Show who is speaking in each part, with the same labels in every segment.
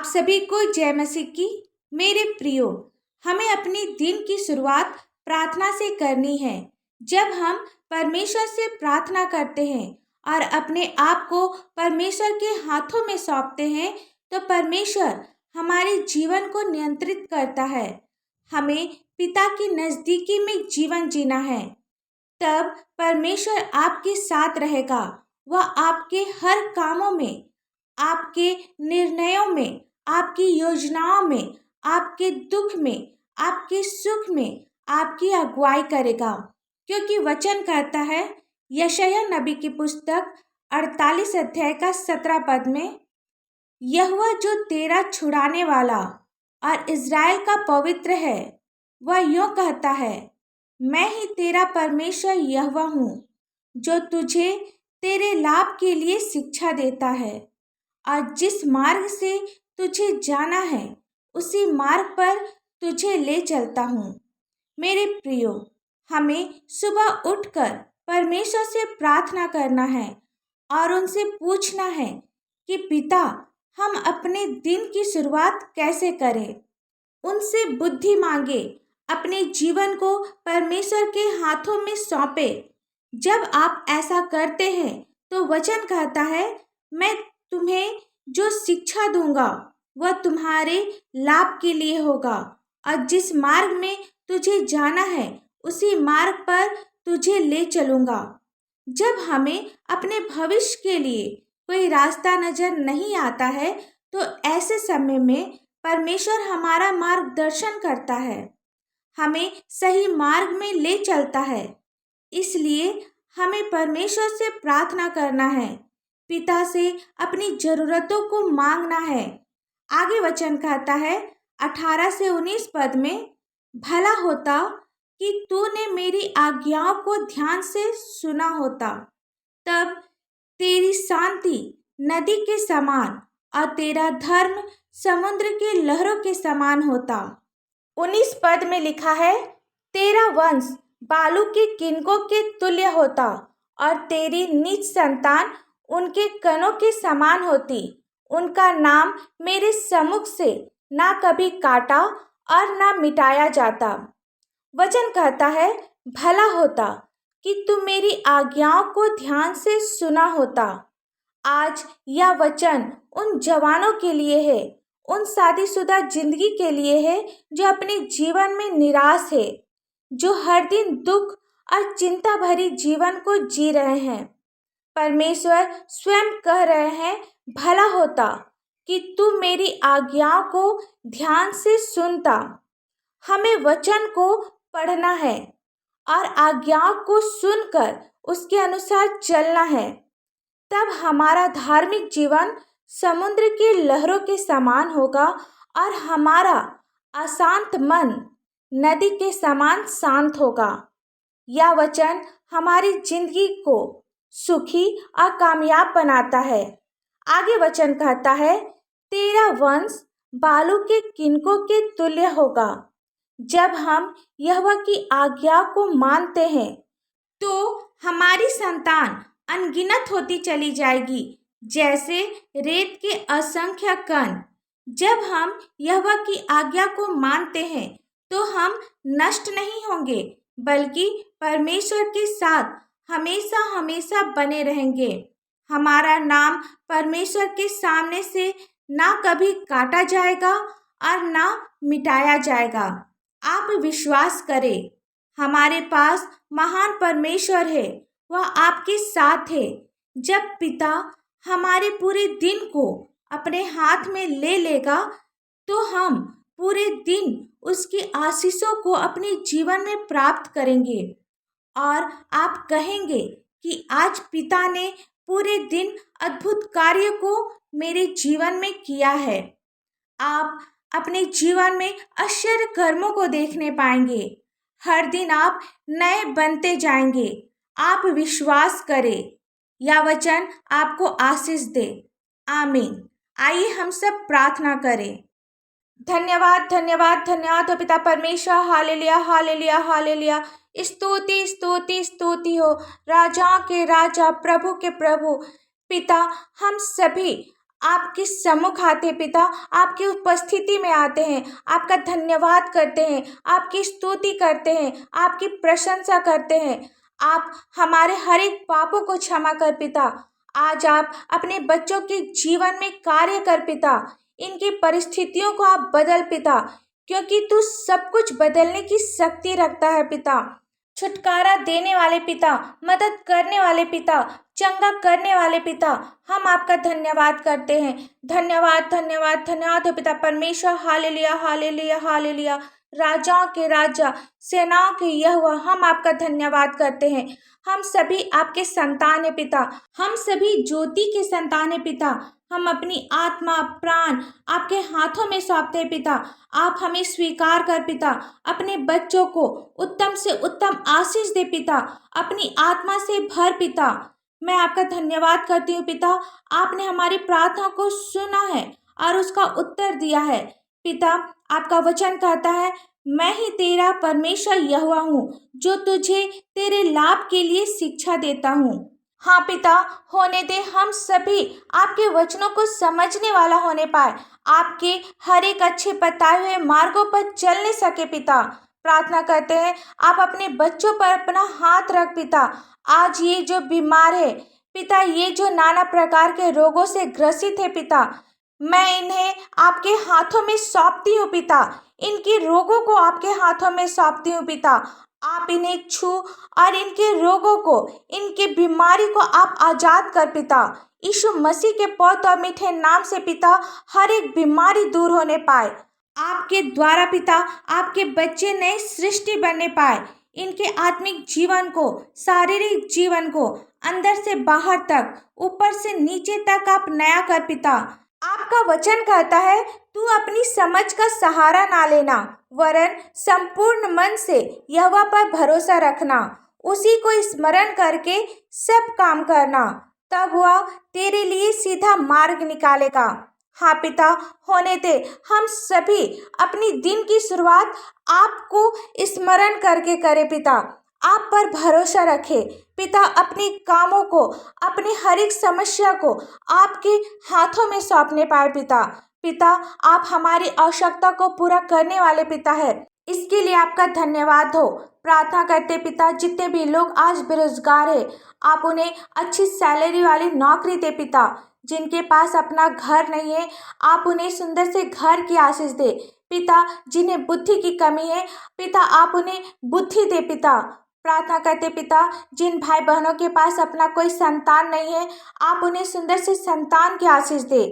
Speaker 1: आप सभी को जय मसीह की। मेरे प्रियो, हमें अपनी दिन की शुरुआत प्रार्थना से करनी है। जब हम परमेश्वर से प्रार्थना करते हैं और अपने आप को परमेश्वर के हाथों में सौंपते हैं, तो परमेश्वर हमारे जीवन को नियंत्रित करता है। हमें पिता की नज़दीकी में जीवन जीना है, तब परमेश्वर आपके साथ रहेगा। वह आपके हर कामों में, आपके निर्णयों में, आपकी योजनाओं में, आपके दुख में, आपके सुख में आपकी अगुवाई करेगा। क्योंकि वचन कहता है, यशायाह नबी की पुस्तक 48 अध्याय का 17 पद में, यहोवा जो तेरा छुड़ाने वाला और इज़राइल का पवित्र है, वह यूँ कहता है, मैं ही तेरा परमेश्वर यहोवा हूँ, जो तुझे तेरे लाभ के लिए शिक्षा देता है और जिस मार्ग से तुझे जाना है उसी मार्ग पर तुझे ले चलता हूँ। मेरे प्रियो, हमें सुबह उठकर परमेश्वर से प्रार्थना करना है और उनसे पूछना है कि पिता, हम अपने दिन की शुरुआत कैसे करें। उनसे बुद्धि मांगे, अपने जीवन को परमेश्वर के हाथों में सौंपे। जब आप ऐसा करते हैं तो वचन कहता है, मैं तुम्हें जो शिक्षा दूंगा वह तुम्हारे लाभ के लिए होगा और जिस मार्ग में तुझे जाना है उसी मार्ग पर तुझे ले चलूंगा। जब हमें अपने भविष्य के लिए कोई रास्ता नजर नहीं आता है, तो ऐसे समय में परमेश्वर हमारा मार्गदर्शन करता है, हमें सही मार्ग में ले चलता है। इसलिए हमें परमेश्वर से प्रार्थना करना है, पिता से अपनी ज़रूरतों को मांगना है। आगे वचन कहता है 18 से 19 पद में, भला होता कि तूने मेरी आज्ञाओं को ध्यान से सुना होता, तब तेरी शांति नदी के समान और तेरा धर्म समुद्र के लहरों के समान होता। 19 पद में लिखा है, तेरा वंश बालू के किनकों के तुल्य होता और तेरी निज संतान उनके कणों के समान होती। उनका नाम मेरे सम्मुख से ना कभी काटा और ना मिटाया जाता। वचन कहता है, भला होता कि तुम मेरी आज्ञाओं को ध्यान से सुना होता। आज यह वचन उन जवानों के लिए है, उन शादीशुदा जिंदगी के लिए है जो अपने जीवन में निराश है, जो हर दिन दुख और चिंता भरी जीवन को जी रहे हैं। परमेश्वर स्वयं कह रहे हैं, भला होता कि तू मेरी आज्ञाओं को ध्यान से सुनता। हमें वचन को पढ़ना है और आज्ञाओं को सुनकर उसके अनुसार चलना है। तब हमारा धार्मिक जीवन समुद्र के लहरों के समान होगा और हमारा अशांत मन नदी के समान शांत होगा। यह वचन हमारी जिंदगी को सुखी और कामयाब बनाता है। आगे वचन कहता है, तेरा वंश बालू के किनकों के तुल्य होगा। जब हम यहोवा की आज्ञा को मानते हैं तो हमारी संतान अनगिनत होती चली जाएगी, जैसे रेत के असंख्य कण। जब हम यहोवा की आज्ञा को मानते हैं तो हम नष्ट नहीं होंगे, बल्कि परमेश्वर के साथ हमेशा हमेशा बने रहेंगे। हमारा नाम परमेश्वर के सामने से ना कभी काटा जाएगा और ना मिटाया जाएगा। आप विश्वास करें, हमारे पास महान परमेश्वर है, वह आपके साथ है। जब पिता हमारे पूरे दिन को अपने हाथ में ले लेगा, तो हम पूरे दिन उसकी आशीषों को अपने जीवन में प्राप्त करेंगे और आप कहेंगे कि आज पिता ने पूरे दिन अद्भुत कार्य को मेरे जीवन में किया है। आप अपने जीवन में आश्चर्य कर्मों को देखने पाएंगे। हर दिन आप नए बनते जाएंगे। आप विश्वास करें, यह वचन आपको आशीष दे। आमीन। आइए हम सब प्रार्थना करें। धन्यवाद धन्यवाद धन्यवाद हो पिता परमेश्वर। Hallelujah hallelujah hallelujah. स्तुति स्तुति स्तुति हो राजा के राजा, प्रभु के प्रभु। पिता, हम सभी आपके सम्मुख आते हैं पिता, आपकी उपस्थिति में आते हैं, आपका धन्यवाद करते हैं, आपकी स्तुति करते हैं, आपकी प्रशंसा करते हैं। आप हमारे हर एक पापों को क्षमा कर पिता। आज आप अपने बच्चों के जीवन में कार्य कर पिता, इनकी परिस्थितियों को आप बदल पिता, क्योंकि तू सब कुछ बदलने की शक्ति रखता है पिता। छुटकारा देने वाले पिता, मदद करने वाले पिता, चंगा करने वाले पिता, हम आपका धन्यवाद करते हैं। धन्यवाद धन्यवाद धन्यवाद हो पिता परमेश्वर। Hallelujah hallelujah hallelujah. राजाओं के राजा, सेनाओं के यहोवा, हम आपका धन्यवाद करते हैं। हम सभी आपके संतान है पिता, हम सभी ज्योति के संतान है पिता। हम अपनी आत्मा प्राण आपके हाथों में सौंपते हैं पिता। आप हमें स्वीकार कर पिता, अपने बच्चों को उत्तम से उत्तम आशीष दे पिता, अपनी आत्मा से भर पिता। मैं आपका धन्यवाद करती हूँ पिता, आपने हमारी प्रार्थना को सुना है और उसका उत्तर दिया है पिता। आपका वचन कहता है, मैं ही तेरा परमेश्वर यहोवा हूँ, जो तुझे तेरे लाभ के लिए शिक्षा देता हूँ। हाँ पिता, होने दे हम सभी आपके वचनों को समझने वाला होने पाए, आपके हर एक अच्छे बताए हुए मार्गों पर चलने सके पिता। प्रार्थना करते हैं, आप अपने बच्चों पर अपना हाथ रख पिता। आज ये जो बीमार है पिता, ये जो नाना प्रकार के रोगों से ग्रसित है पिता, मैं इन्हें आपके हाथों में सौंपती हूँ पिता। इनके रोगों को आपके हाथों में सौंपती हूँ पिता। आप इन्हें छू और इनके रोगों को, इनके बीमारी को आप आजाद कर पिता। यीशु मसीह के पौध और मीठे नाम से पिता, हर एक बीमारी दूर होने पाए। आपके द्वारा पिता, आपके बच्चे नए सृष्टि बनने पाए। इनके आत्मिक जीवन को, शारीरिक जीवन को, अंदर से बाहर तक, ऊपर से नीचे तक आप नया कर पिता। आपका वचन कहता है, तू अपनी समझ का सहारा ना लेना, वरन संपूर्ण मन से यहोवा पर भरोसा रखना, उसी को स्मरण करके सब काम करना, तब वह तेरे लिए सीधा मार्ग निकालेगा। हाँ पिता, होने दे हम सभी अपनी दिन की शुरुआत आपको स्मरण करके करें पिता। आप पर भरोसा रखे पिता, अपने कामों को, अपनी हर एक समस्या को आपके हाथों में सौंपने पाए पिता। पिता, आप हमारी आवश्यकता को पूरा करने वाले पिता है, इसके लिए आपका धन्यवाद हो। प्रार्थना करते पिता, जितने भी लोग आज बेरोजगार है, आप उन्हें अच्छी सैलरी वाली नौकरी दे पिता। जिनके पास अपना घर नहीं है, आप उन्हें सुंदर से घर की आशीष दे पिता। जिन्हें बुद्धि की कमी है पिता, आप उन्हें बुद्धि दे पिता। प्रार्थना करते पिता, जिन भाई बहनों के पास अपना कोई संतान नहीं है, आप उन्हें सुंदर से संतान की आशीष दे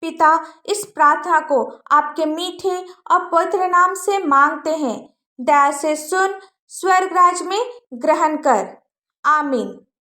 Speaker 1: पिता। इस प्रार्थना को आपके मीठे और पवित्र नाम से मांगते हैं। दया से सुन, स्वर्ग राज में ग्रहण कर। आमीन।